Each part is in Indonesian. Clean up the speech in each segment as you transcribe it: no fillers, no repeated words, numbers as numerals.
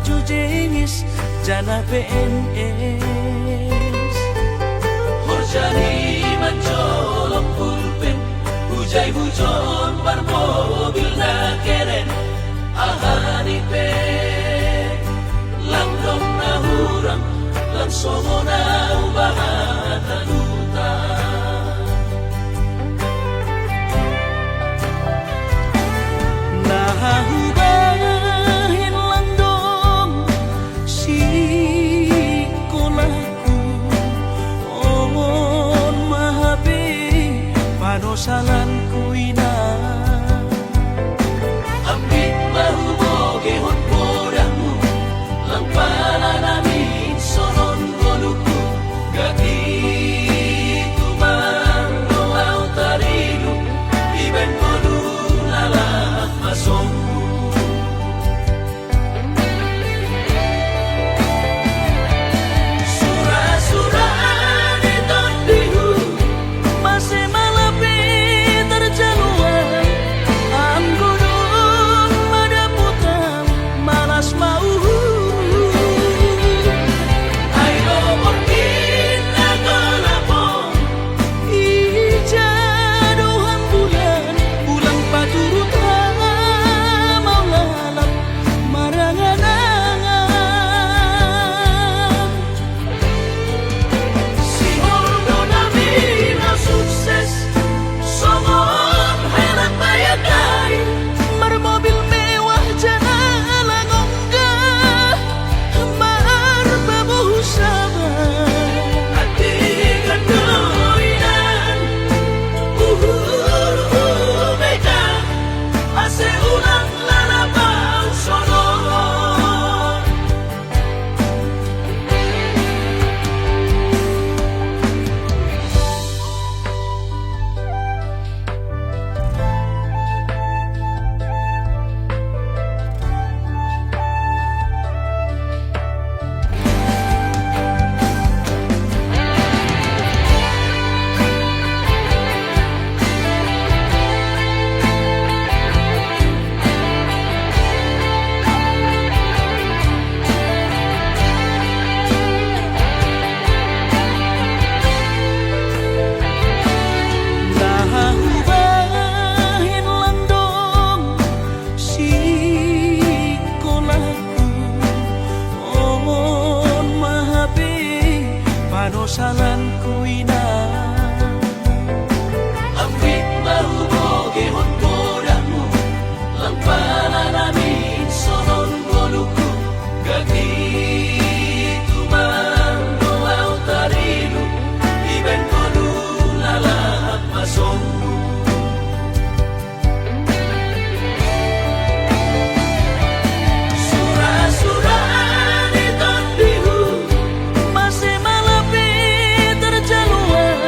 maju jengis jana PNS. Horjani mancolok pulpen, hujai hujon bar mobil na keren. Ahani pe, langdong na hurang, langsongo na ubahatan duta. Nahubahin lang dong si kolaku omon mahabi panosalan ko ina Ambit mahumoge hon podamu, lang pala namin sonon goluku. Gati tumang doaw tarilu, iben golu nalak masongku. Surah-surah di tondihu, masih malapit terjaluan am gunung madaputang malas mau ayo mungkin nakalapong. ijaduhan bulan bulan paturut mau lalap marangan-angan Si Holdo namin na sukses, somong helat bayagay. marmobil mewah jalan onggah marbabuh sabar Hati kedoinan, mega, ase ulang lalabang sonon. Nahubahin lang dong si kolaku omon mahabi panosalan ko ina Ambit mahumoge hon podamu, lang pala namin sonon goluku. Gati tumang doaw tarilu, iben golu nalak masongku. Surah-surah di tondihu, masih malapit terjaluan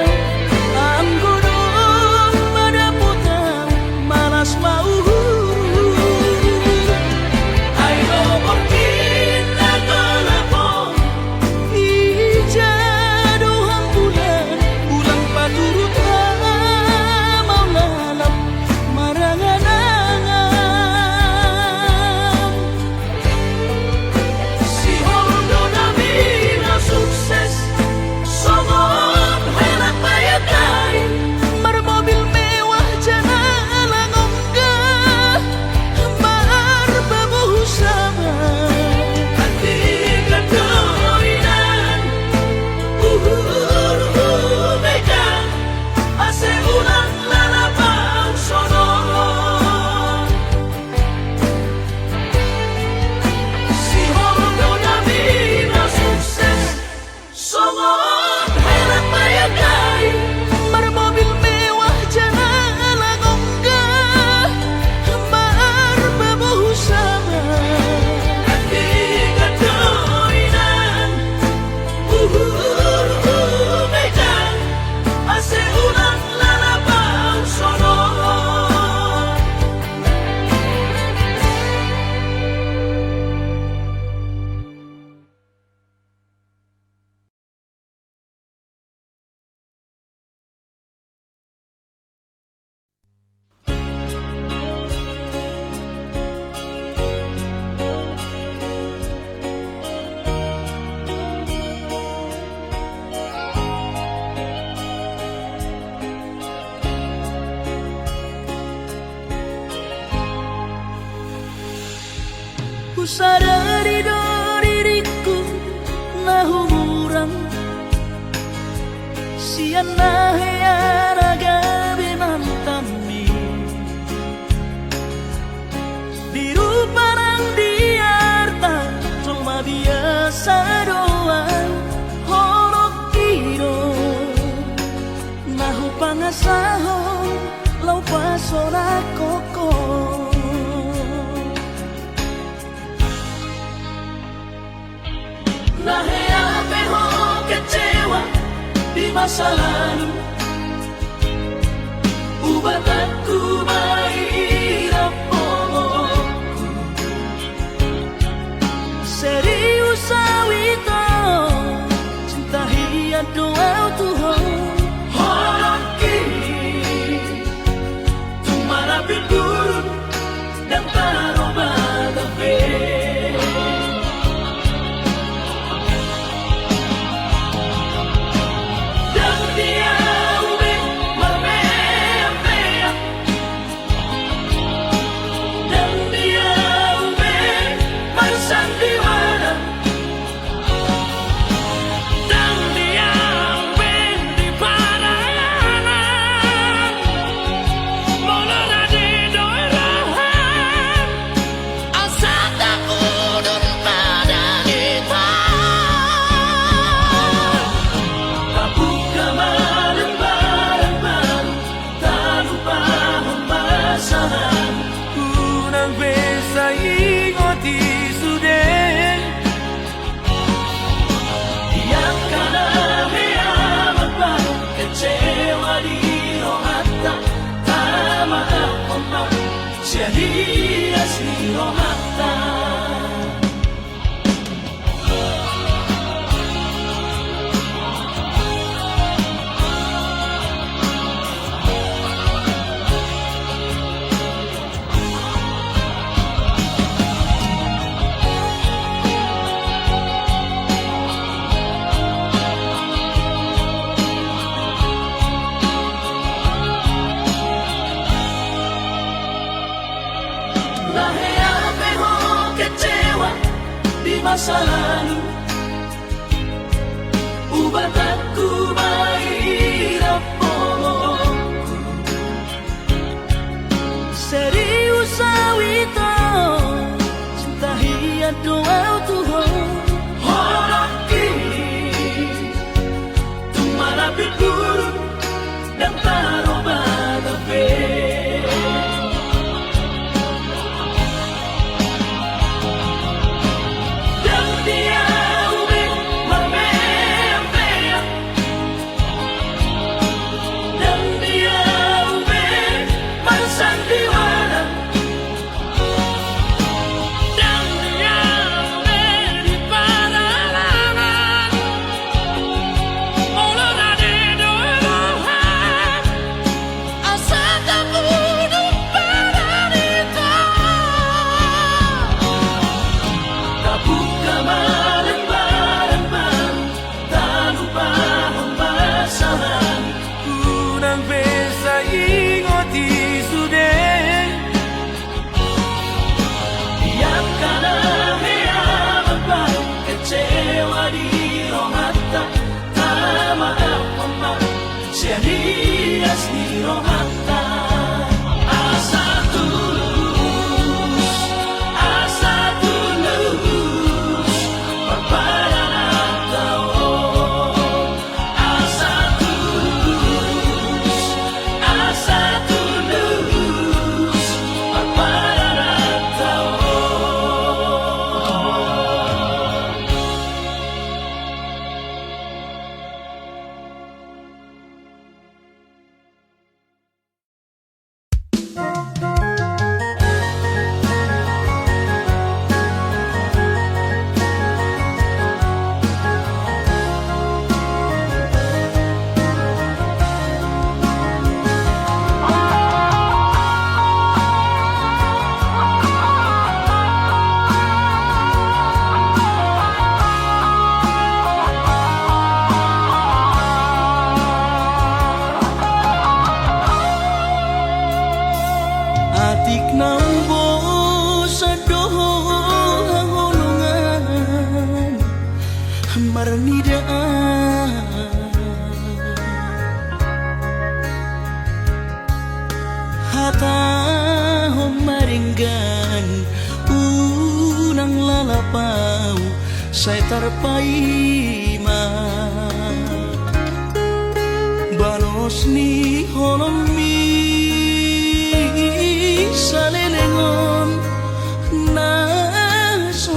sadari do diriku na humuran sian na heyara gabi mantami biru parang diarta cuma biasa doang horok iro nahu pangasahon lau pasora koko Nahea peho kecewa di masa lalu Ubatanku mahirap pomokku serius awito cinta hiat doa Tuhan Horok kini Tumara pindurun dan taroma gabe Dan dia ube marmea-mea Dan dia ube marsandiwara Dan dia ube di padayanan Molona di doirahan Asa takudun pada kita Kabuka malam-malam baru Tak lupa pembasahan unang besa ingoti sudah Yang kana meyaman baru kecewa di rohata Tama apa Sia hias di rohata Nahea peho kecewa di masa lalu Ubatanku mahirap pomokku serius awito cinta hiat doa Tuhan Horok kini Tumara pindurun dan taroma gabe Dan dia ube marmea-mea Dan dia ube marsandiwara Dan dia ube di padayanan Molona di doirahan Asa takudun pada kita Kabuka malam-malam baru Tak lupa pembasahan unang besa ingoti sudah Yang kana meyaman baru kecewa di rohata Tama apa Sia hias di rohata Asa tulus Perpadangan tao Asa tulus Perpadangan tao marnidaan hata maringgan unang lalapau saya tarpaima banos ni holomi salelengon na so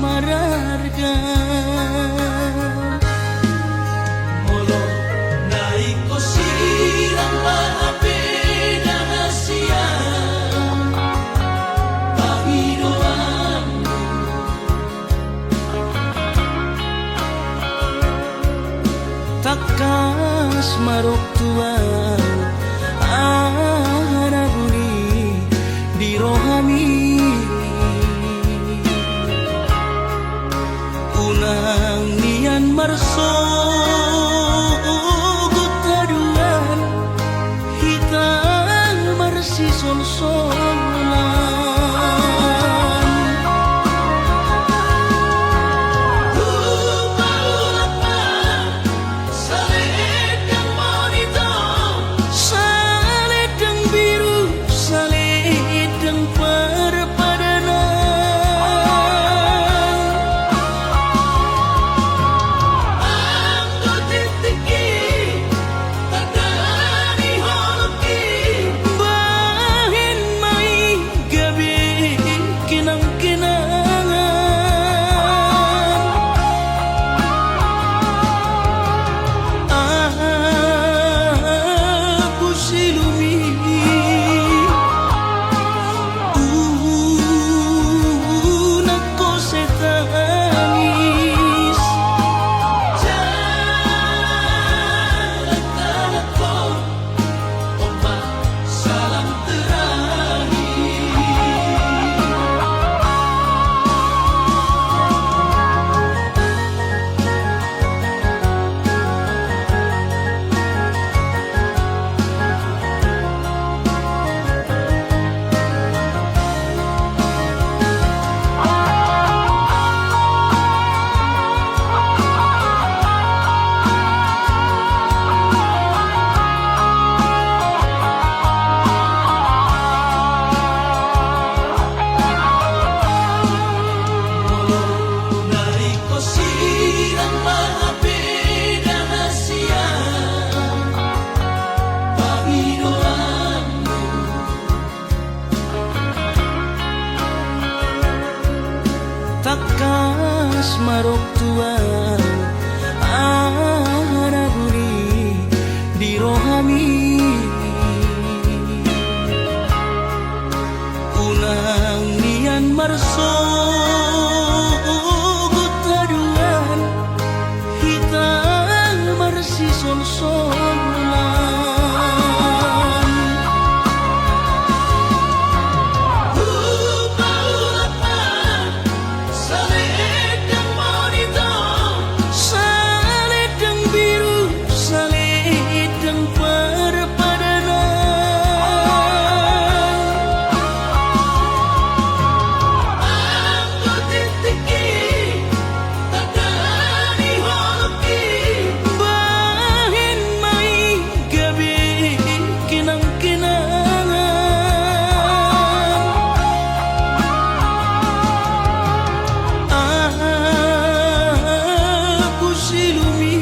mararga Molo naiko sirang maapena na siya Panginoon takas marok tuan anaguni di rohami unang nian marso gutaduan hitang marsi sol-solan saledang biru saledang perpadanan Angko titiki tandani holoki bahin mai gabi kinang-kinangan aku silumi nako setangis Jalan tanahku ombak salam terakhir Nariko sirang maapena na siya Panginoon takas marok tuan anaguni di rohami unang nian marso gutaduan hitang marsi sol-solan Saledang monito saledang biru saledang perpadanan Angko titiki tandani holoki bahin mai gabi kinang-kinangan aku silumi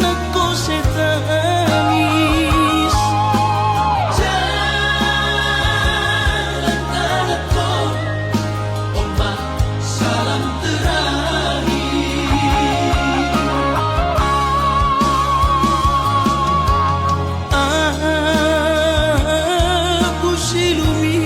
nako setangis Jalan tanahku ombak salam terakhir aku silumi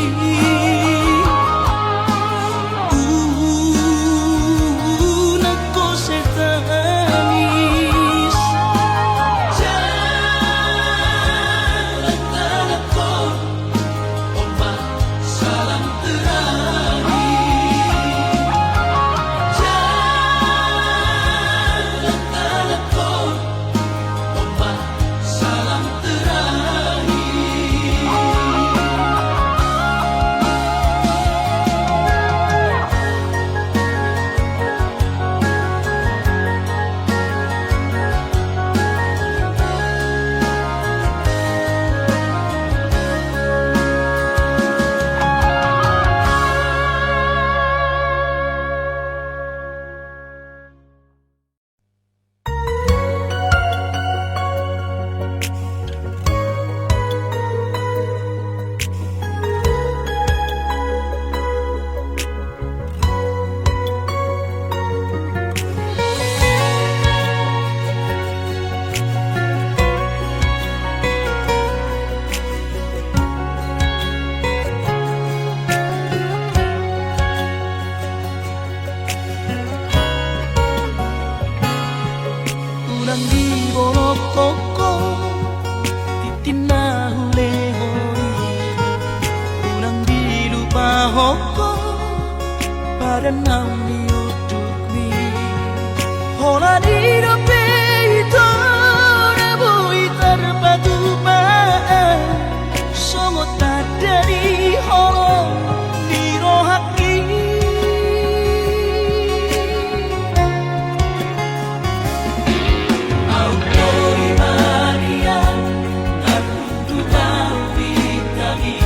dan nauni uduk mi hola di dope itu rabui terpatu ba songo tak dari holo di rohaki Au kori Maria Narutu tau vitami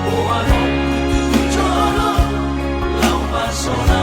O anu tu choro Lau pasona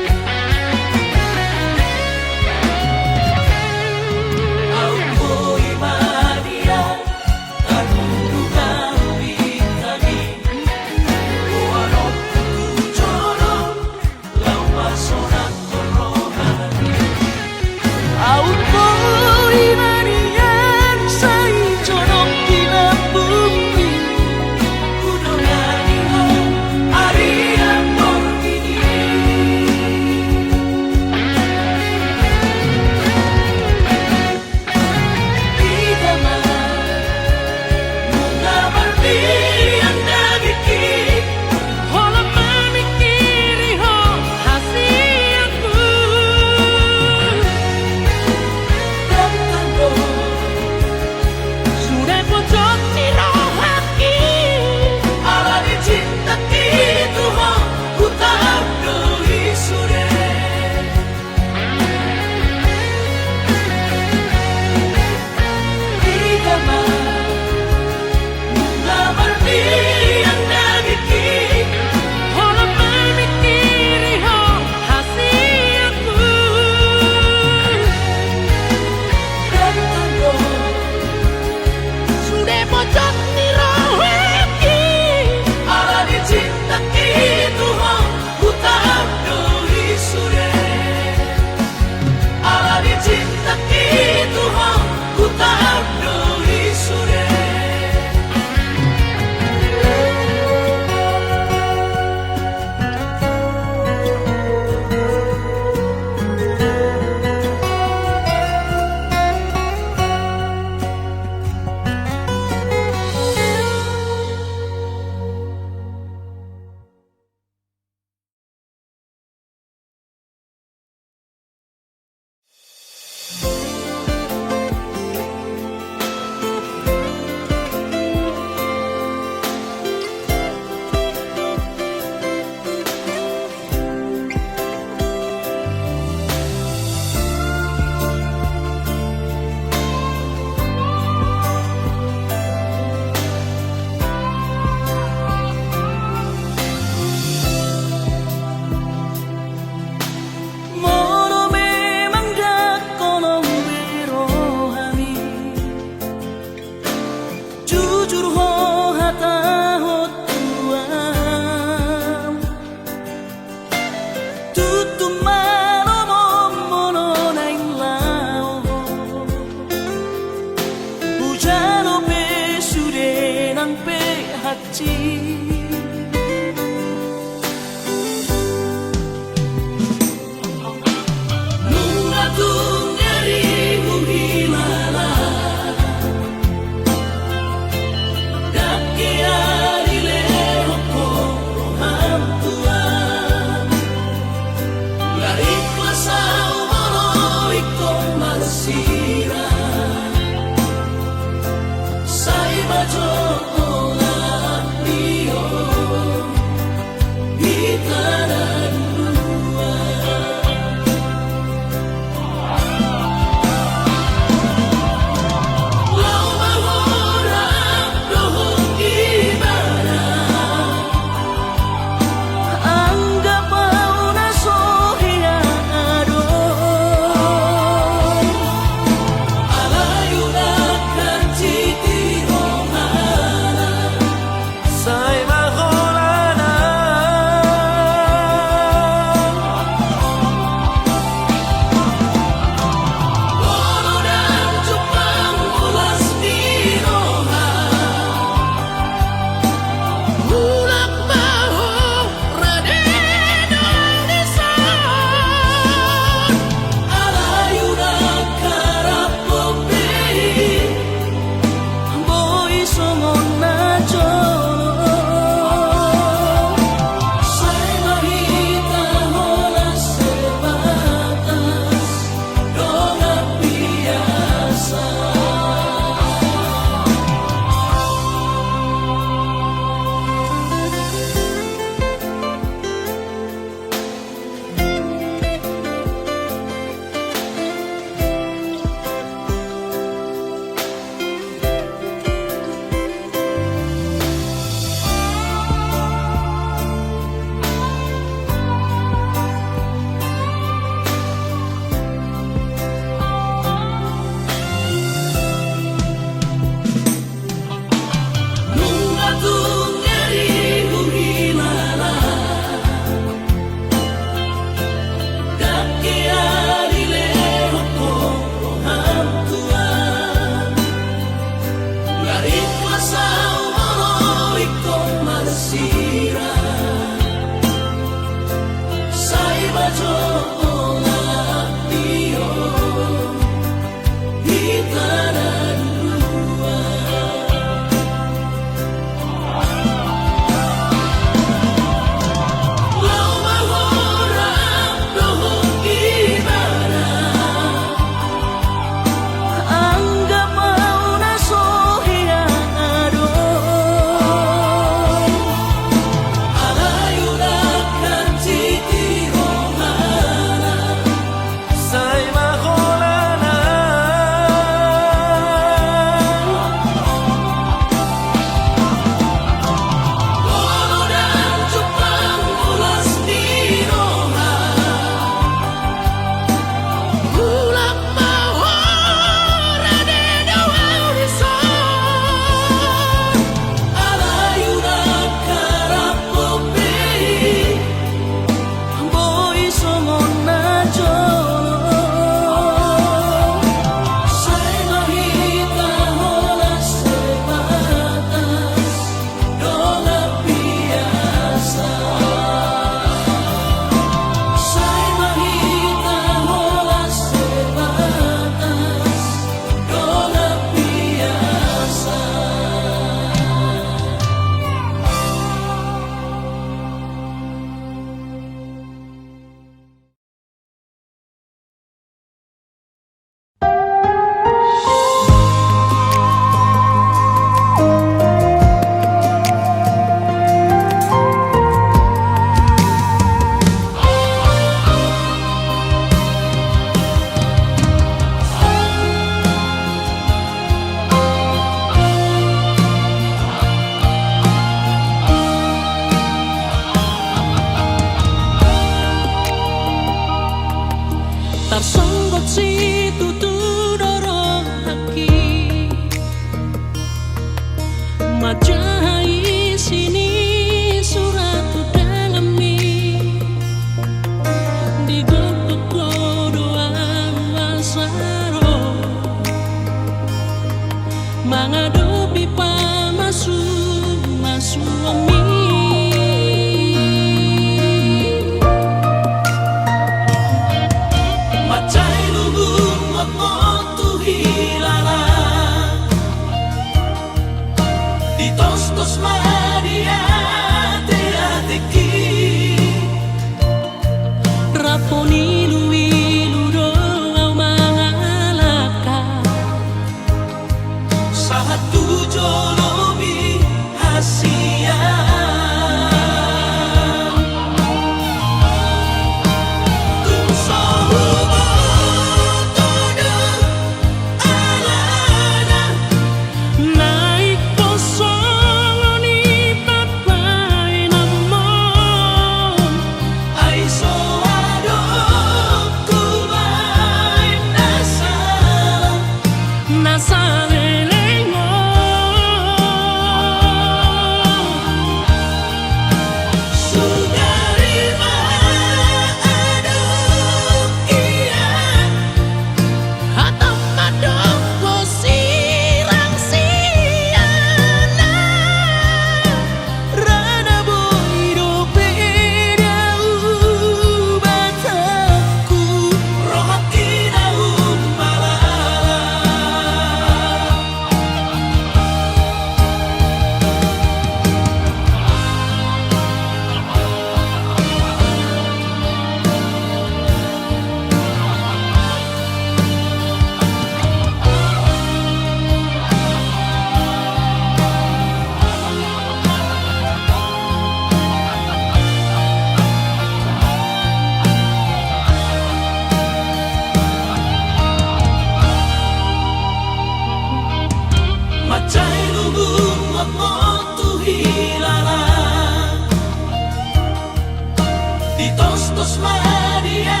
Tostos Maria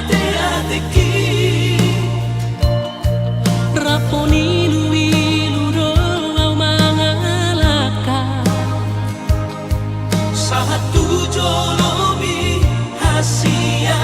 te ateki Raponi luilu au mangalaka Satu jolomi hasia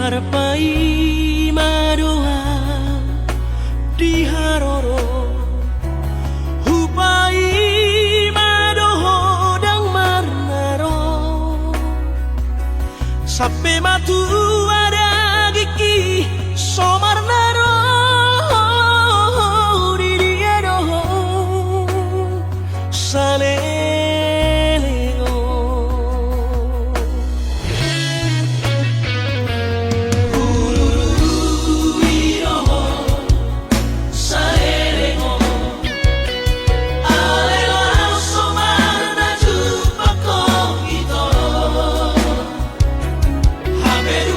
Arpai madoa di haroro Hupai madoho dang marnaro Sampai matu ada gigi somarnaro di dia doho Saleleo Haberu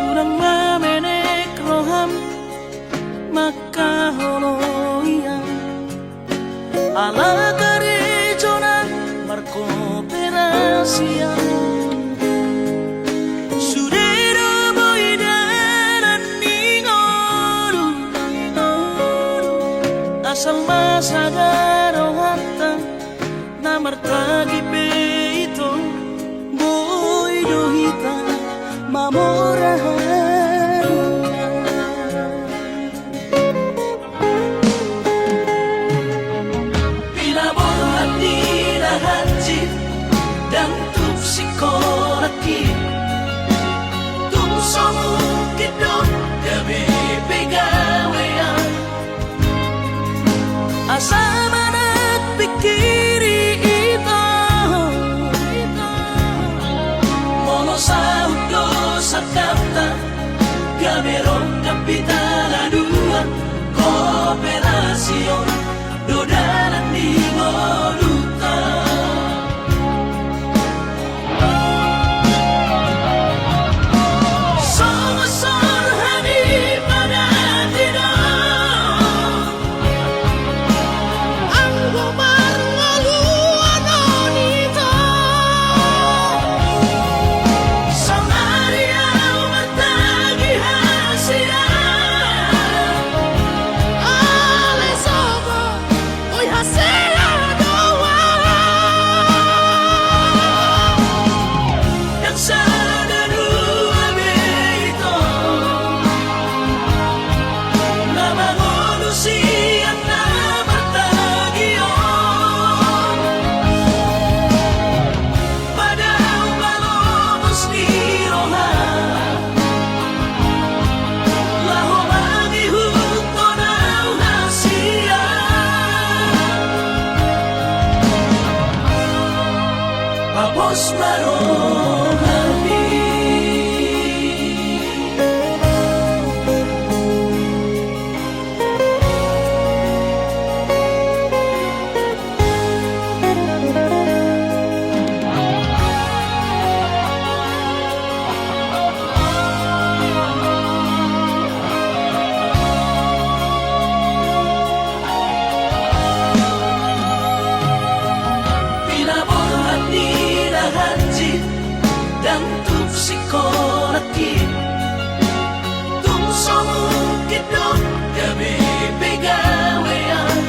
Urang mamenek roham makaholoian ala garejonan markooperasian sudero boidaran ningoru asal masagaro hatta namartagi peito boidohita mamorahan Pinaborhan nila hajit dan tupsikolaki Tumsomukit doon gabi pegawean asama nagpikiri ito Mono sa hudlo sa kanta Gamerong kapitalanuan Kooperasyon Dodanan ni Ngoluta Songosorhani panatino ang gumarngaluan nito Sangariaw matagi hasiya alesogo oy hasela doa Yang sana nuabe ito Namangolusian na matagiyon Padaw malomos ni Rohan Laho mangihuto na hasiya Tapos marohani Pinaborhan nila hajit dan tupsikolaki Tumsomukit doon gabi pegawean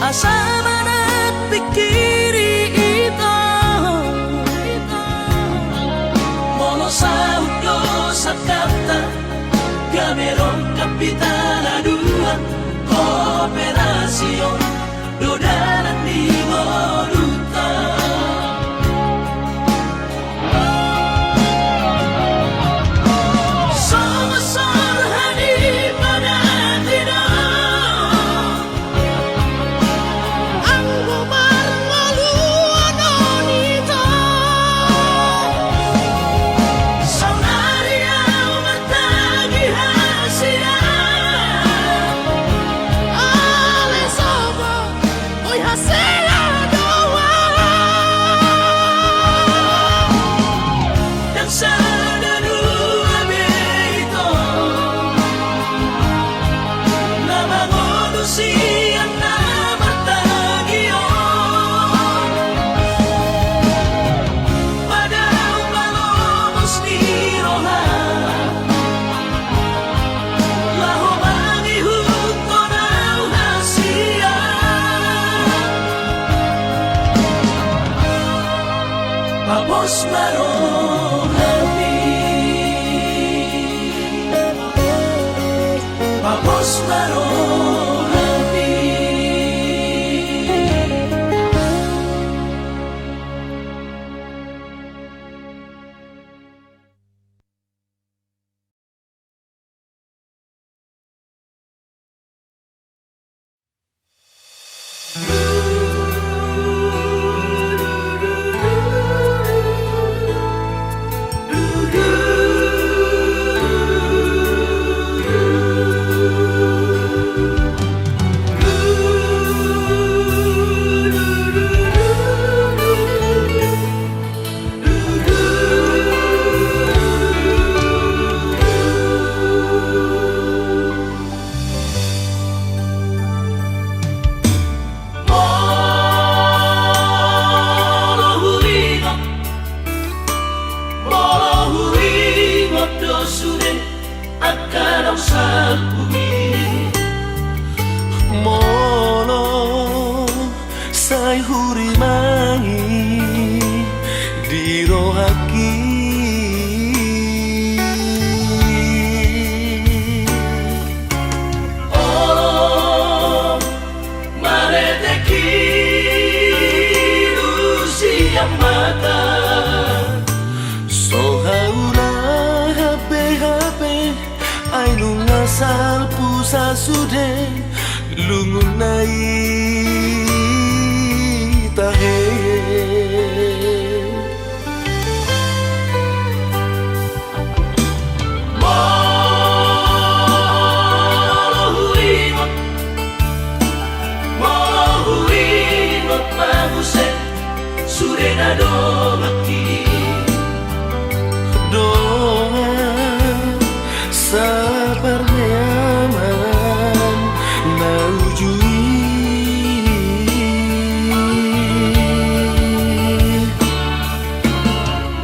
asama nagpikiri ito Mono sa hudlo sa kanta Gamerong kapitalanuan Kooperasyon Dodanan ni Ngoluta Songosorhani panatino ang gumarngaluan nito Sangariaw matagi hasiya alesogo oy hasela sudah akan salpumi Molo say hurimangi di rohaki Oh mareteki lusia mata Sohaula habe ay nungasal pusa sude lungunai tahe Mohuingot maguset surena domaki doa sabar nyaman naujui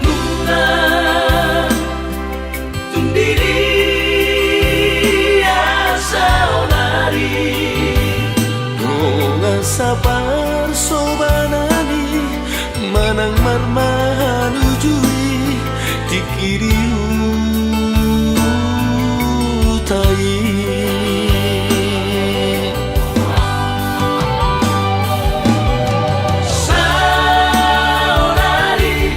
Luna tundiri asa onari doa sabar sobanani manang marmahan ujui tikiriu tai saonari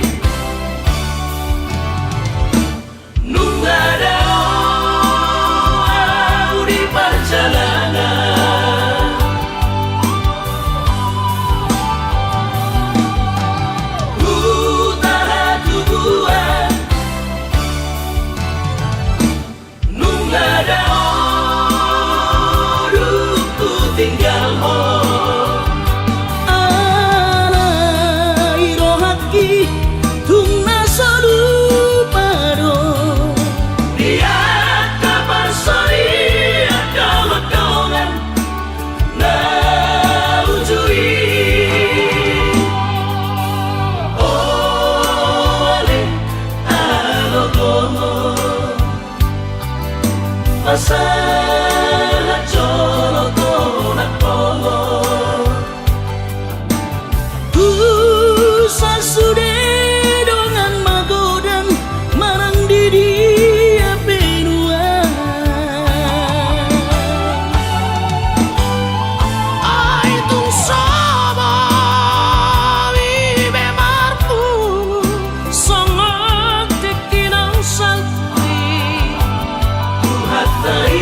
nungada di perjalanan utara tubuhan nungada ku tinggal mo Alai rohaki tungna sorupado dia kapan sori ada lekongan na ujui ole alogomo masalah jolo konak polo Usa sude dongan magodan marang diri benua Ai tung saba vive marpu sangat tekinang salpi hatai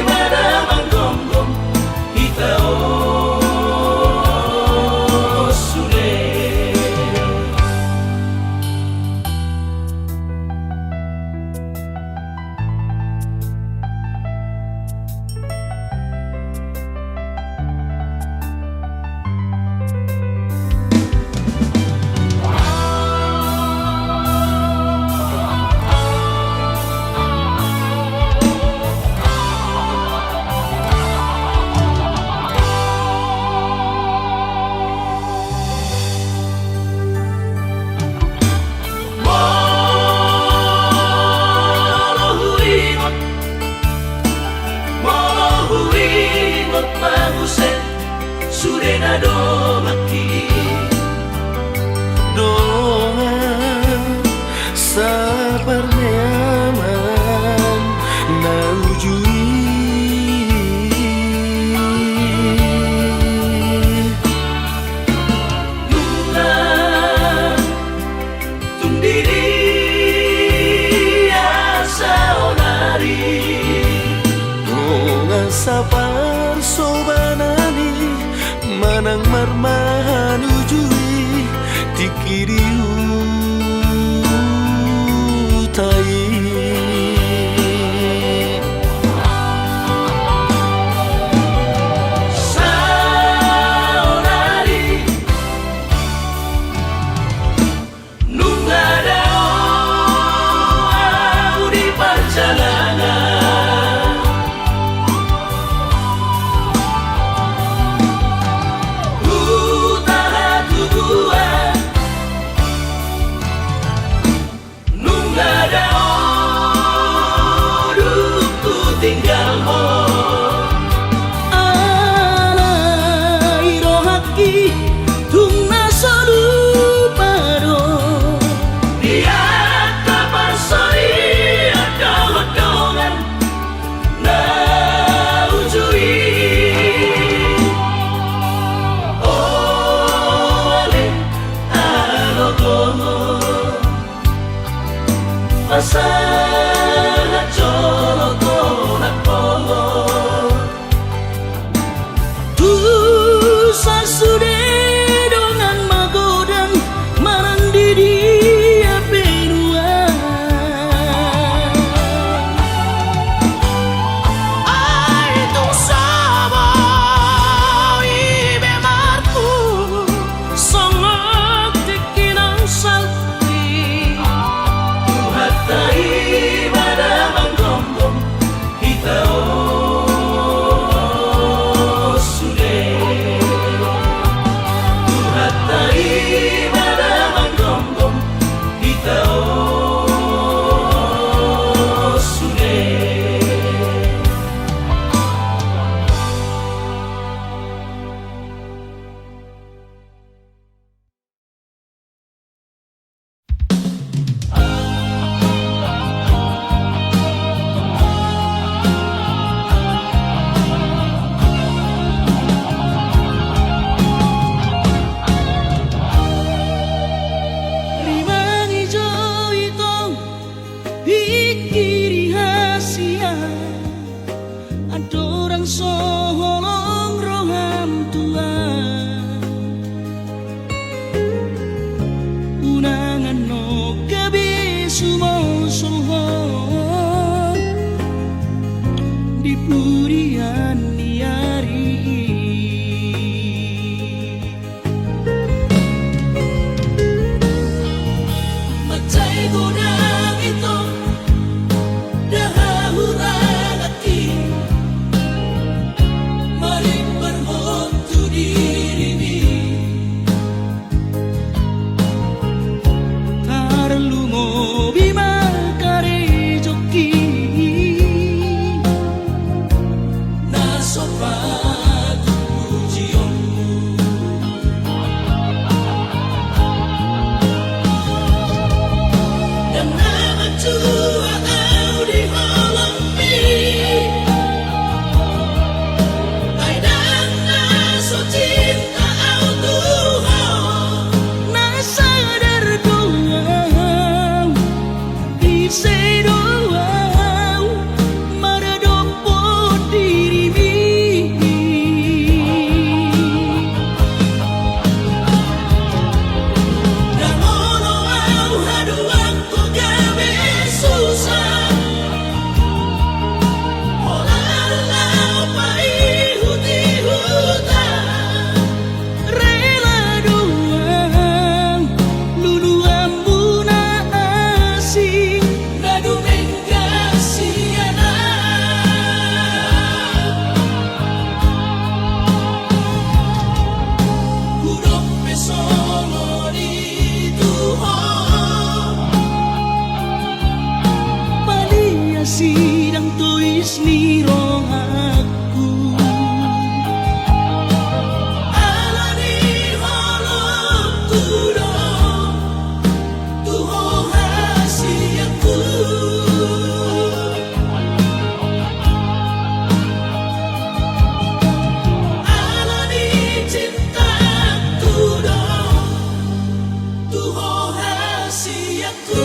pada manggonggong kita sudah Mohuingot maguset surena domaki doa sabar nyaman naujui Luna tundiri asa onari doa sabar sobanani manang marmahan ujui tikiriu tai saonari nungada di perjalanan utara tubuhan Masalah joloto napo Tusa sude dengan magodan marang didi benua Ai tung sabo ibe marku songok tikinang salti Tuhatai pada manggombong kita sude Tuhatai pada manggombong kita sude Rimang hijau itu pikir rahasia ada orang solong roham tua unangan no gabi sumo solong di purian niari Macai godang itu dahurang hati maring berhotu diri Tarlu mo bima kare joki nasopat ujianmu Dan nama tua au di halang mi Ai dan naso cinta au Tuhan Na sadar doang Di sedoang Maradopo diri mi Dan ono au haduang ko gabe susah Olalau pai huti hutan Rela doang lulu ambuna asing Nadu mengkasiana Kudok pesolo di Tuhan Palia sidang tuis ni rohaku Ala di holong kudok Tuho hasiaku Ala di cintaku dong Tuho hasiaku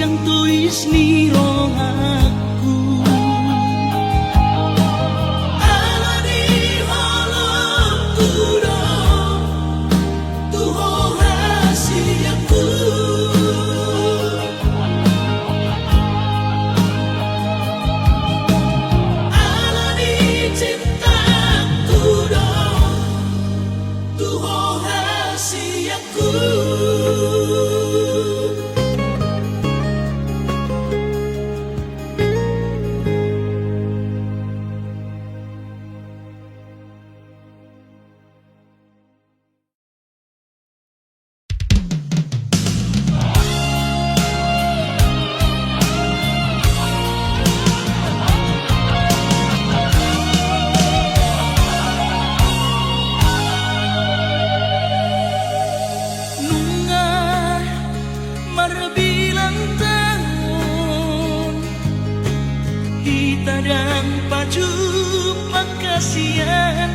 yang tuis ni roh aku. Ala di halam tudo tuho rahasiaku. Ala di cintaku dong tuho rahasiaku. Marbilang tahun kita dan paju pakasian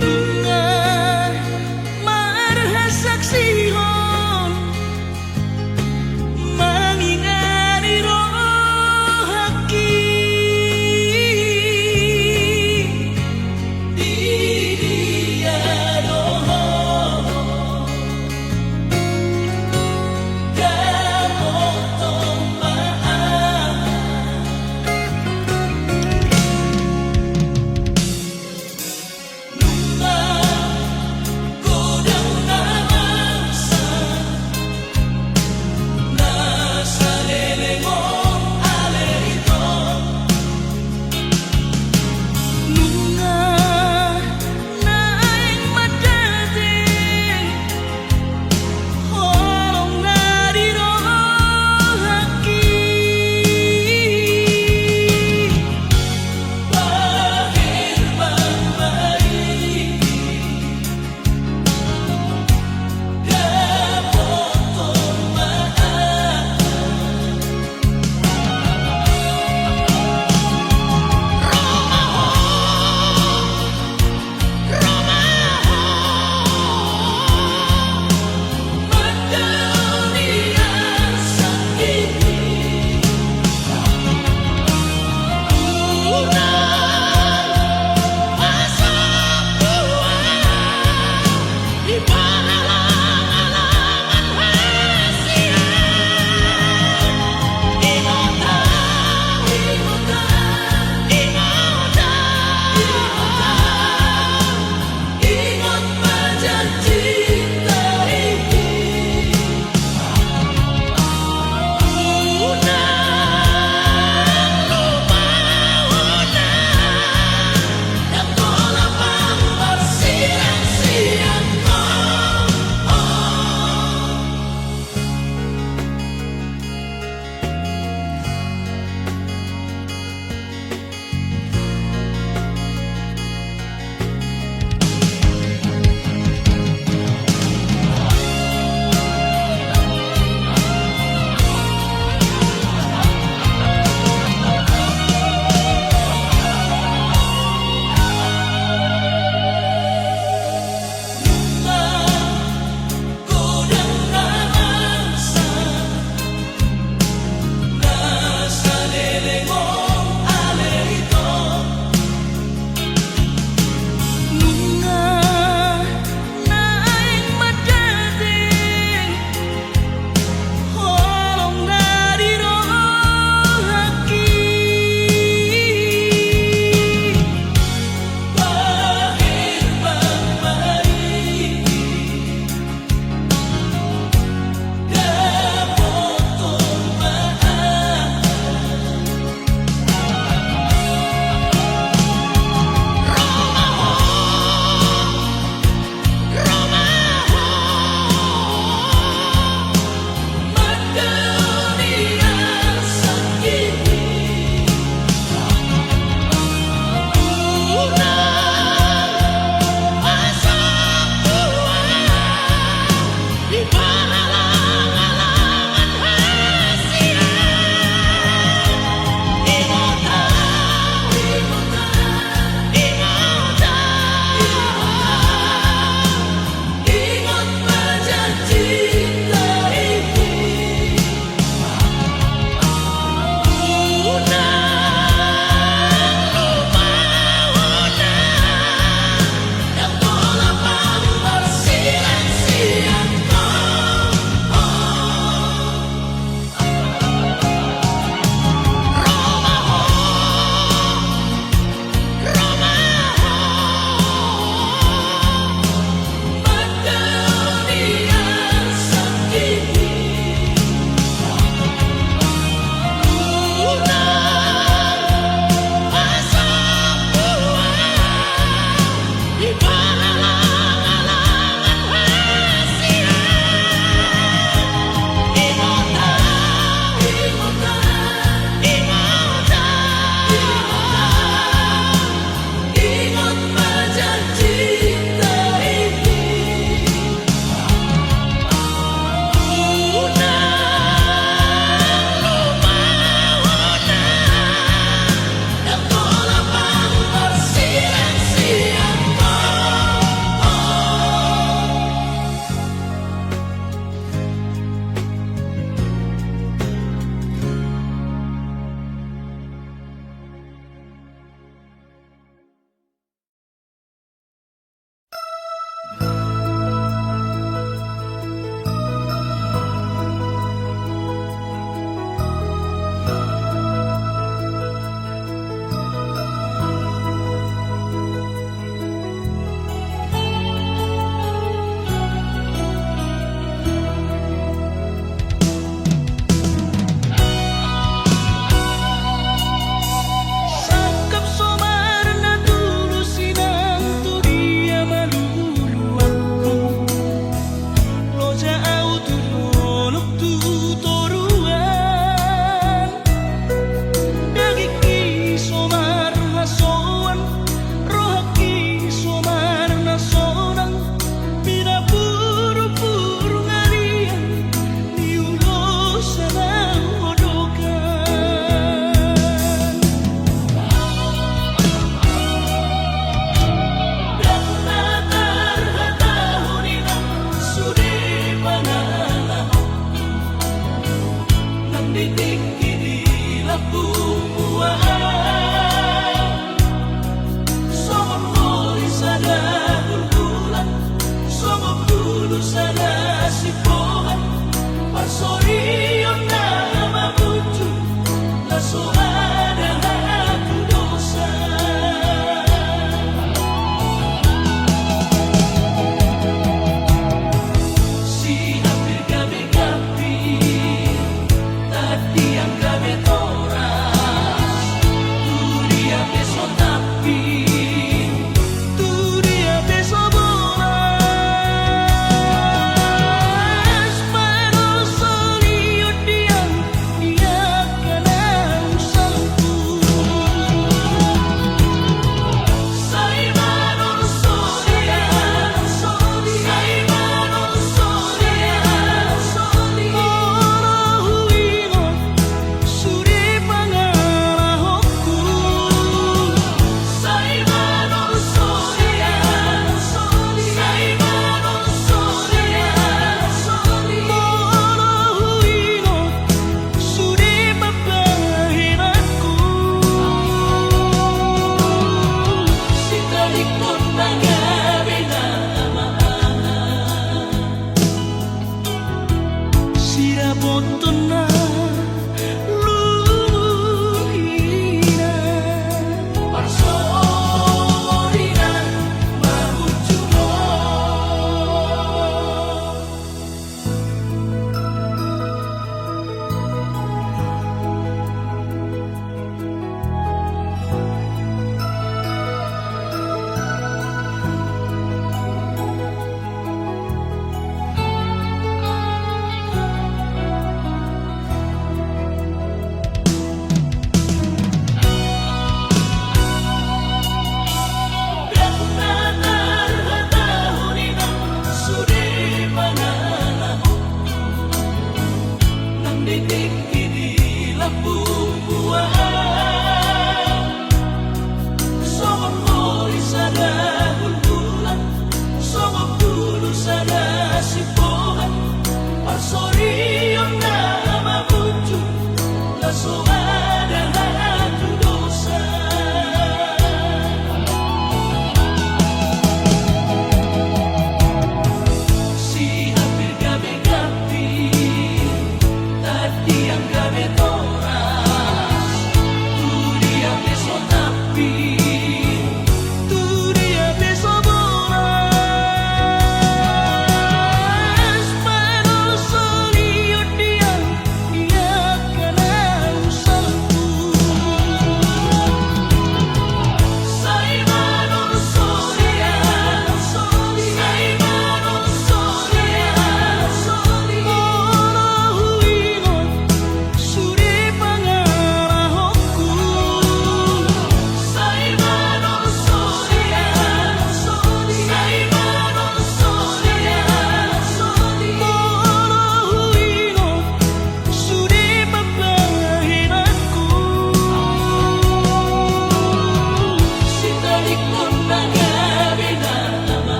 bunga marhasaksihon mangingani roh haki di dia doho.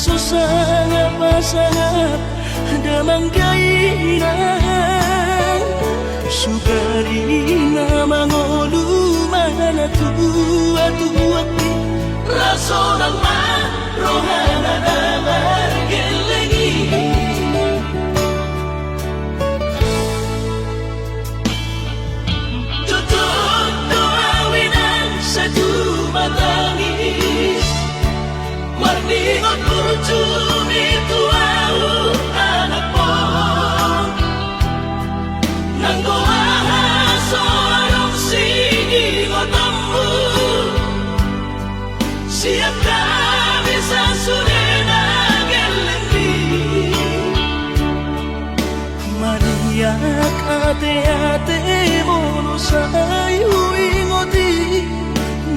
susah pasangan damang kainan Sugarina mangolu mana tua Rasonan man rohana damar gelengi Tutup doa winan satu matangis Marningot kurcumi tuau anak po Nanggoa soarong sigi ngotamu Siap kami sasurena gelengi Maria ate mono sayu ingoti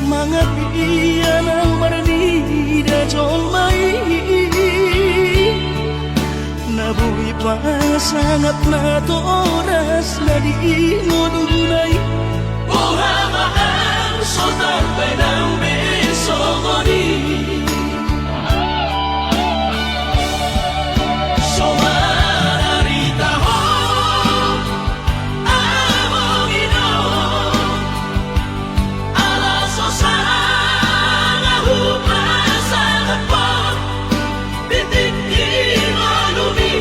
Mangapia ng maranida jomai Nabuhi pa sangat na to oras na di ngodunay Buhamaan sotar penang besomoni Somararita ho Amongino Ala sosanga hupasangat po Bitik imanumi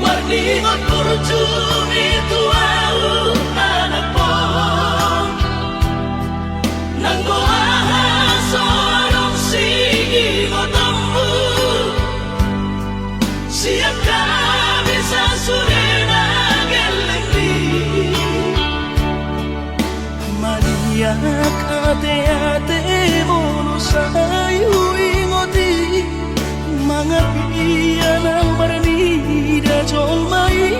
Marningot kurcumi tuau anak po Nanggoa soarong sigi ngotamu Siap kami sasurena gelengi Maria ate mono sayu ingoti Mangapia ng maranida jomai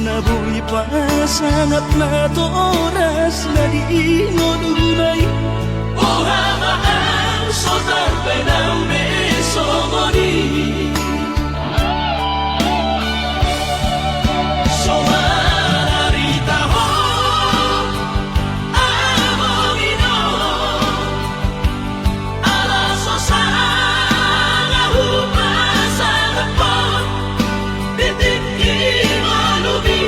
Nabuhi pa sangat na to oras na di ngodunay Buhamaan sotar penang besomoni Somararita ho Amongino Ala sosanga hupasangat po Bitik imanumi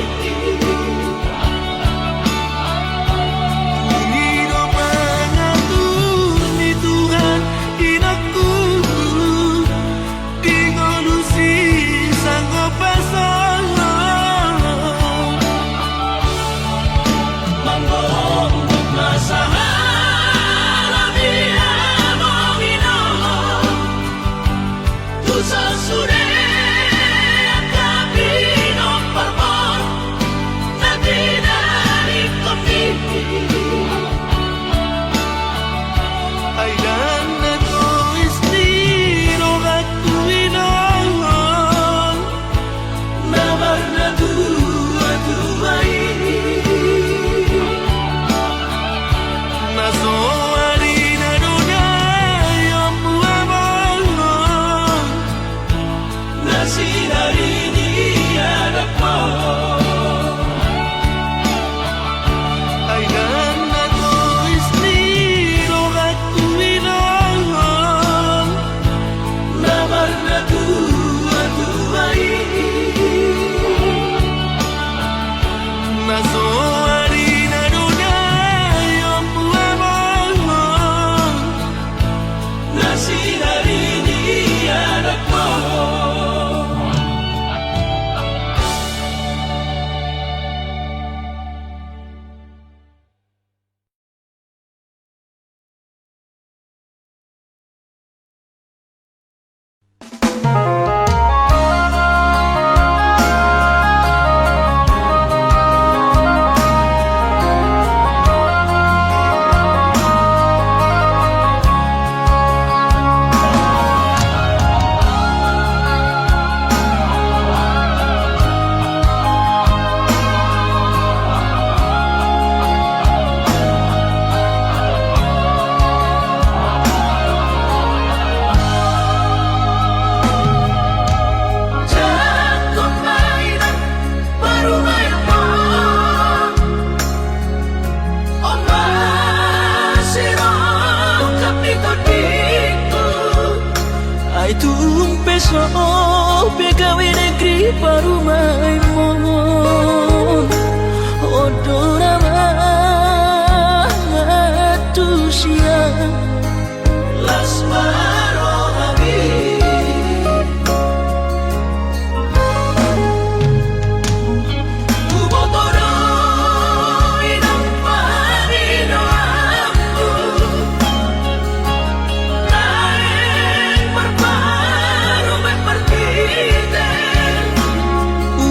besok pegawe negeri parumai mon odorama tusia Las Maronavi Ubotoro inang marino aku Naeng berparu memperkite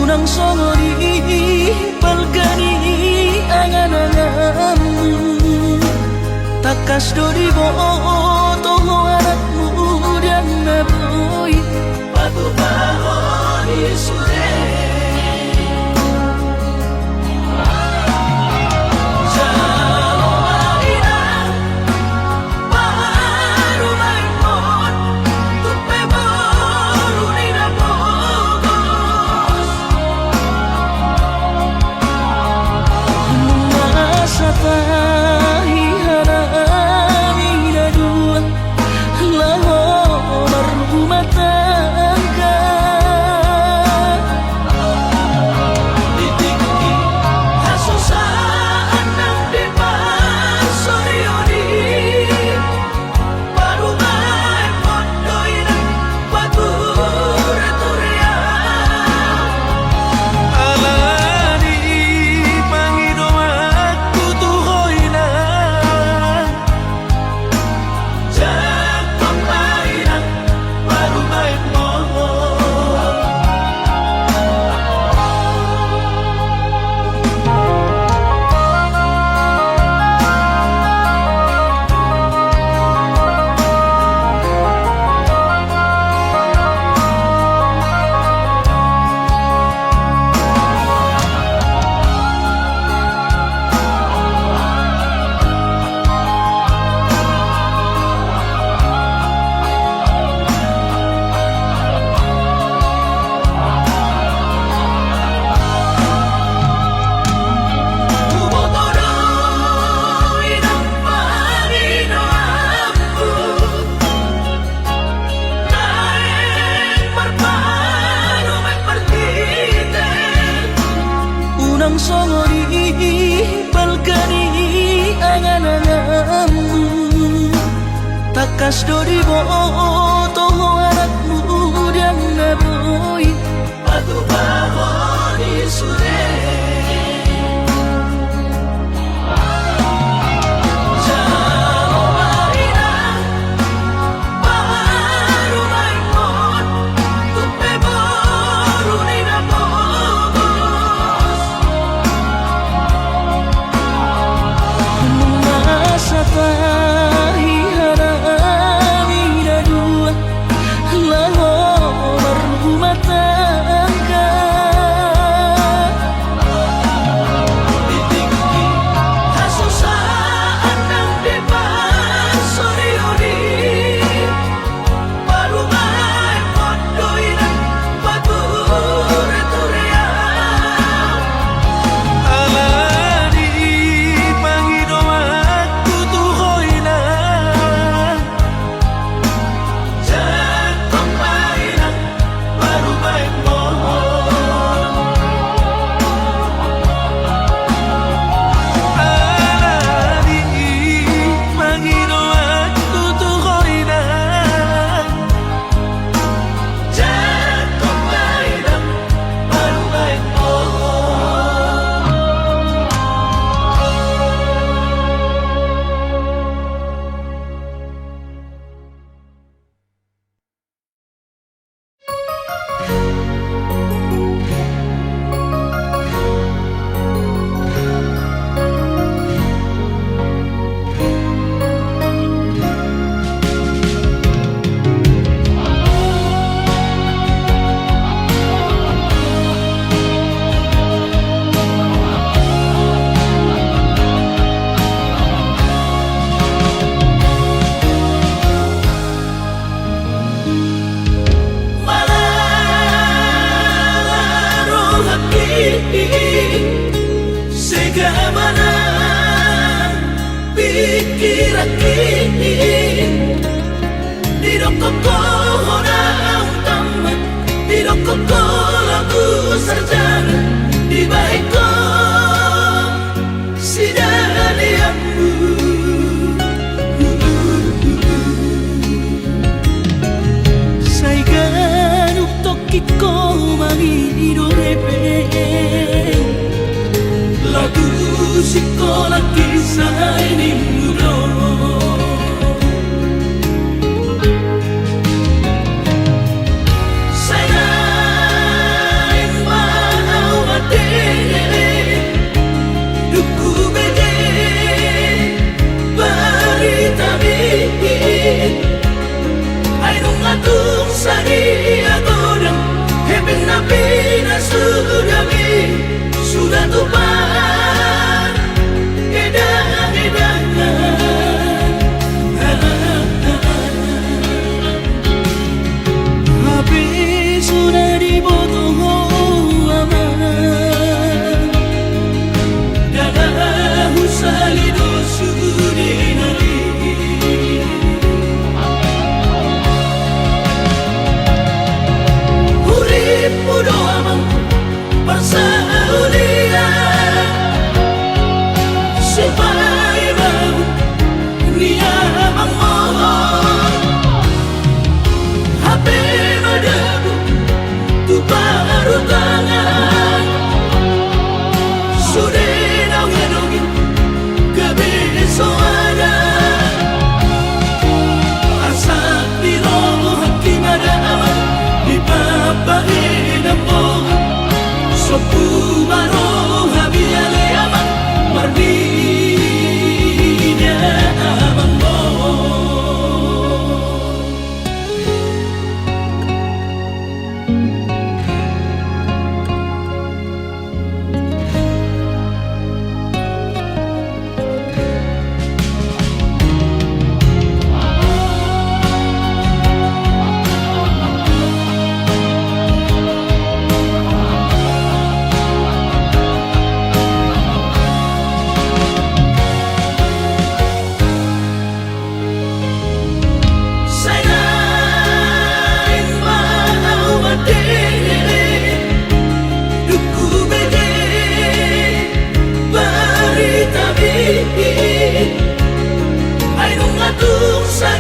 unang songori palgani angan-anganmu takas dori boto anakmu dan naboy Batu bahon isude unang songori palgani angan-anganmu takas dori boto anakmu dan naboy Batu bahon isude pikiran ini di rokok kau Koko lagu sarjana di baik ko si dalianmu. Sai ganuk toki ko mangiro repeng Lagu sekolah kisah ini mudo. Sudah tumpah edan-edangan Habis sudah dibotoh aman Dadah usalido sudinari Urip mudo amang persaulia Supaya bang niya mangohon HP madabu tu baru tangan Sudah nangin kebesoada Asak biroh hakim ada aman di papahin among Sopu maro habiale amang mardinya amang mo Ay nung atung sa